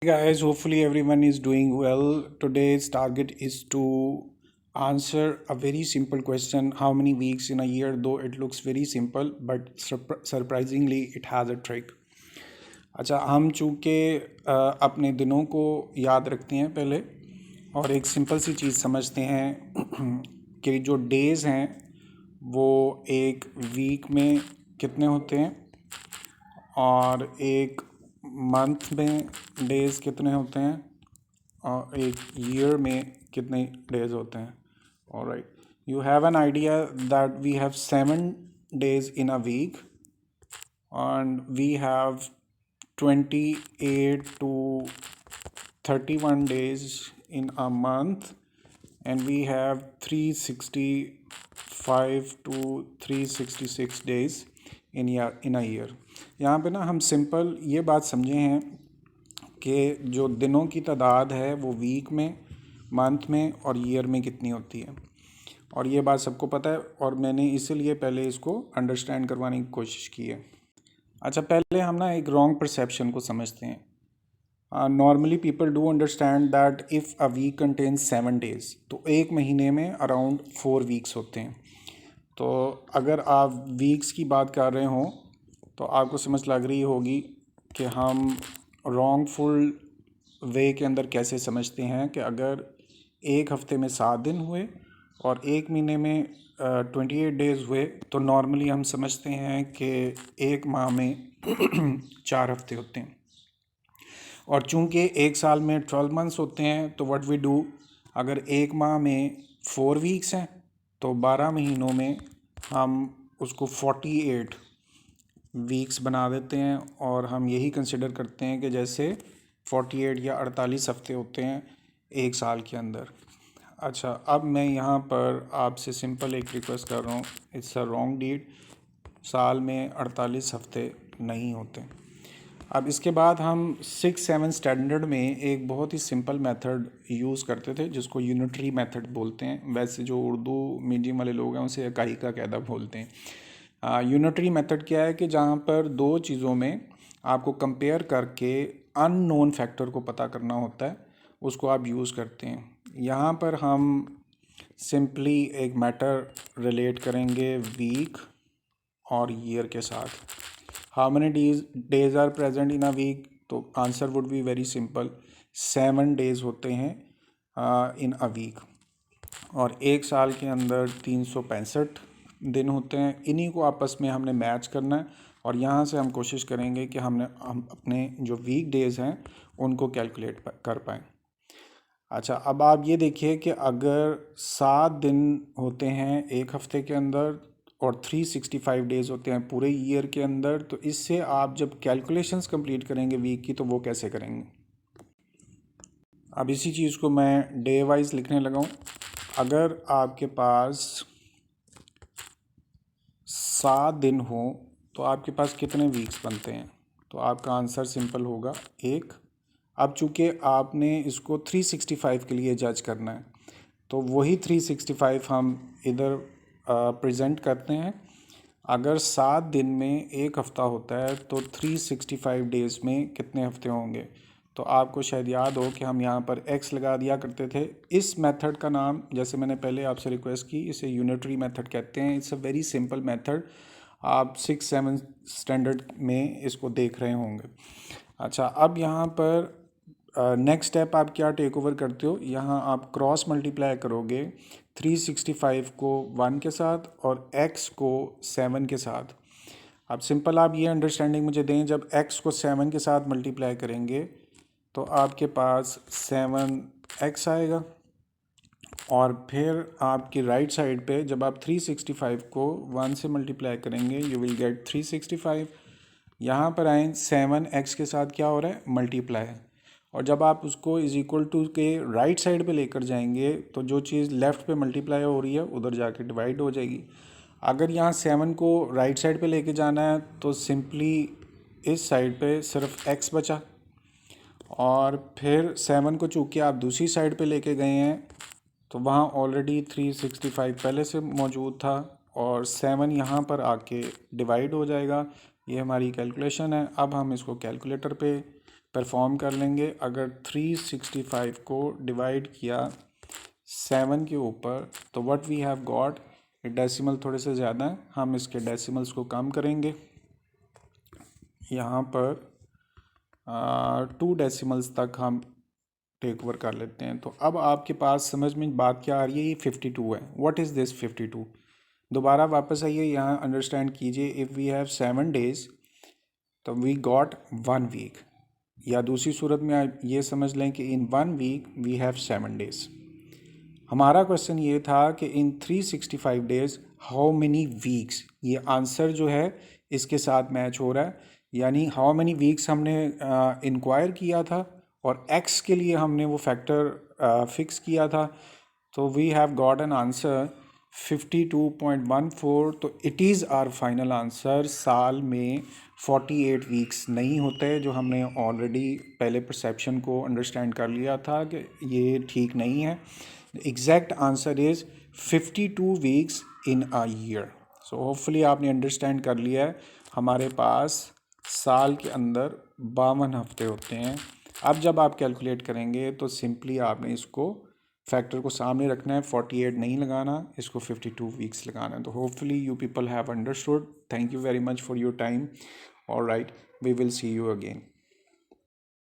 Guys, hopefully everyone is doing well. Today's target is to answer a very simple question: how many weeks in a year? Though it looks very simple, but surprisingly it has a trick. अच्छा, हम चूँकि अपने दिनों को याद रखते हैं पहले, और एक सिंपल सी चीज़ समझते हैं कि जो डेज़ हैं वो एक वीक में कितने होते हैं और एक मंथ में डेज़ कितने होते हैं और एक ईयर में कितने डेज़ होते हैं. Alright, you have an idea that we have 7 days in a week and we have 28 to 31 days in a month and we have 365 to 366 days in a year. यहाँ पे ना हम सिंपल ये बात समझे हैं कि जो दिनों की तादाद है वो वीक में, मंथ में और ईयर में कितनी होती है, और ये बात सबको पता है और मैंने इसीलिए पहले इसको अंडरस्टैंड करवाने की कोशिश की है. अच्छा, पहले हम ना एक रॉन्ग परसेप्शन को समझते हैं. Normally people do understand that if a week contains 7 days, तो एक महीने में अराउंड 4 वीक्स होते हैं. तो अगर आप वीक्स की बात कर रहे हों तो आपको समझ लग रही होगी कि हम रॉन्गफुल वे के अंदर कैसे समझते हैं कि अगर एक हफ़्ते में 7 दिन हुए और एक महीने में 28 डेज़ हुए तो नॉर्मली हम समझते हैं कि एक माह में 4 हफ्ते होते हैं. और चूंकि एक साल में 12 मंथ्स होते हैं तो व्हाट वी डू, अगर एक माह में 4 वीक्स हैं तो 12 महीनों में हम उसको 48 वीक्स बना देते हैं और हम यही कंसिडर करते हैं कि जैसे 48 या 48 हफ्ते होते हैं एक साल के अंदर. अच्छा, अब मैं यहाँ पर आपसे सिंपल एक रिक्वेस्ट कर रहा हूँ, इट्स अ रॉन्ग डीड. साल में 48 हफ्ते नहीं होते. अब इसके बाद हम 6-7 स्टैंडर्ड में एक बहुत ही सिंपल मेथड यूज़ करते थे जिसको यूनिटरी मेथड बोलते हैं. वैसे जो उर्दू मीडियम वाले लोग हैं उसे इकाई का कायदा बोलते हैं. यूनिटरी मेथड क्या है कि जहाँ पर दो चीज़ों में आपको कंपेयर करके अननोन फैक्टर को पता करना होता है, उसको आप यूज़ करते हैं. यहाँ पर हम सिंपली एक मैटर रिलेट करेंगे वीक और ईयर के साथ. How many days are present in a week, तो answer would be very simple, 7 days होते हैं इन अ वीक. और एक साल के अंदर 365 दिन होते हैं. इन्हीं को आपस में हमने मैच करना है और यहाँ से हम कोशिश करेंगे कि हम अपने जो वीक डेज़ हैं उनको कैलकुलेट कर पाएँ. अच्छा, अब आप ये देखिए कि अगर 7 दिन होते हैं एक हफ़्ते के अंदर और 365 डेज़ होते हैं पूरे ईयर के अंदर, तो इससे आप जब कैलकुलेशंस कंप्लीट करेंगे वीक की तो वो कैसे करेंगे. अब इसी चीज़ को मैं डे वाइज लिखने लगा हूँ. अगर आपके पास 7 दिन हो तो आपके पास कितने वीक्स बनते हैं, तो आपका आंसर सिंपल होगा 1. अब चूँकि आपने इसको 365 के लिए जज करना है तो वही 365 हम इधर प्रेजेंट करते हैं. अगर 7 दिन में एक हफ़्ता होता है तो 365 डेज़ में कितने हफ्ते होंगे, तो आपको शायद याद हो कि हम यहाँ पर x लगा दिया करते थे. इस मेथड का नाम, जैसे मैंने पहले आपसे रिक्वेस्ट की, इसे यूनिटरी मेथड कहते हैं. It's a very simple method. आप 6-7 स्टैंडर्ड में इसको देख रहे होंगे. अच्छा, अब यहाँ पर नेक्स्ट स्टेप आप क्या टेक ओवर करते हो, यहाँ आप क्रॉस मल्टीप्लाई करोगे 365 को 1 के साथ और x को 7 के साथ. अब सिंपल आप ये अंडरस्टैंडिंग मुझे दें, जब x को 7 के साथ मल्टीप्लाई करेंगे तो आपके पास 7x आएगा और फिर आपकी राइट साइड पे जब आप 365 को 1 से मल्टीप्लाई करेंगे यू विल गेट 365. यहाँ पर आए 7x के साथ क्या हो रहा है, मल्टीप्लाई. और जब आप उसको इज इक्वल टू के राइट साइड पे लेकर जाएंगे तो जो चीज़ लेफ़्ट पे मल्टीप्लाई हो रही है उधर जाके डिवाइड हो जाएगी. अगर यहाँ 7 को राइट साइड पे लेके जाना है तो सिंपली इस साइड पे सिर्फ x बचा और फिर 7 को चूँकि आप दूसरी साइड पे लेके गए हैं तो वहाँ ऑलरेडी 365 पहले से मौजूद था और 7 यहाँ पर आके डिवाइड हो जाएगा. ये हमारी कैलकुलेशन है. अब हम इसको कैलकुलेटर पे परफॉर्म कर लेंगे। अगर 365 को डिवाइड किया 7 के ऊपर तो what we have got, decimal थोड़े से ज़्यादा हैं, हम इसके डेसिमल्स को कम करेंगे। यहाँ पर 2 डेसिमल्स तक हम टेक ओवर कर लेते हैं। तो अब आपके पास समझ में बात क्या आ रही है, ये 52 है। What is this 52? दोबारा वापस आइए, यहाँ अंडरस्टैंड कीजिए। इफ़ वी हैव 7 डेज़ तो वी गॉट 1 वीक, या दूसरी सूरत में आप ये समझ लें कि इन 1 वीक वी हैव 7 डेज़। हमारा क्वेश्चन ये था कि इन 365 डेज़ हाउ मेनी वीक्स, ये आंसर जो है इसके साथ मैच हो रहा है, यानी हाउ मेनी वीक्स हमने इंक्वायर किया था और एक्स के लिए हमने वो फैक्टर फिक्स किया था। तो we have got an answer 52.14। तो it is our final answer. साल में 48 वीक्स नहीं होते, जो हमने ऑलरेडी पहले परसेप्शन को अंडरस्टैंड कर लिया था कि ये ठीक नहीं है। Exact answer is 52 weeks in a year. So hopefully आपने अंडरस्टैंड कर लिया है। हमारे पास साल के अंदर 52 हफ्ते होते हैं। अब जब आप कैलकुलेट करेंगे तो सिंपली आपने इसको फैक्टर को सामने रखना है, 48 नहीं लगाना, इसको 52 वीक्स लगाना है। तो hopefully you people have understood. Thank you very much for your time. All right, we will see you again.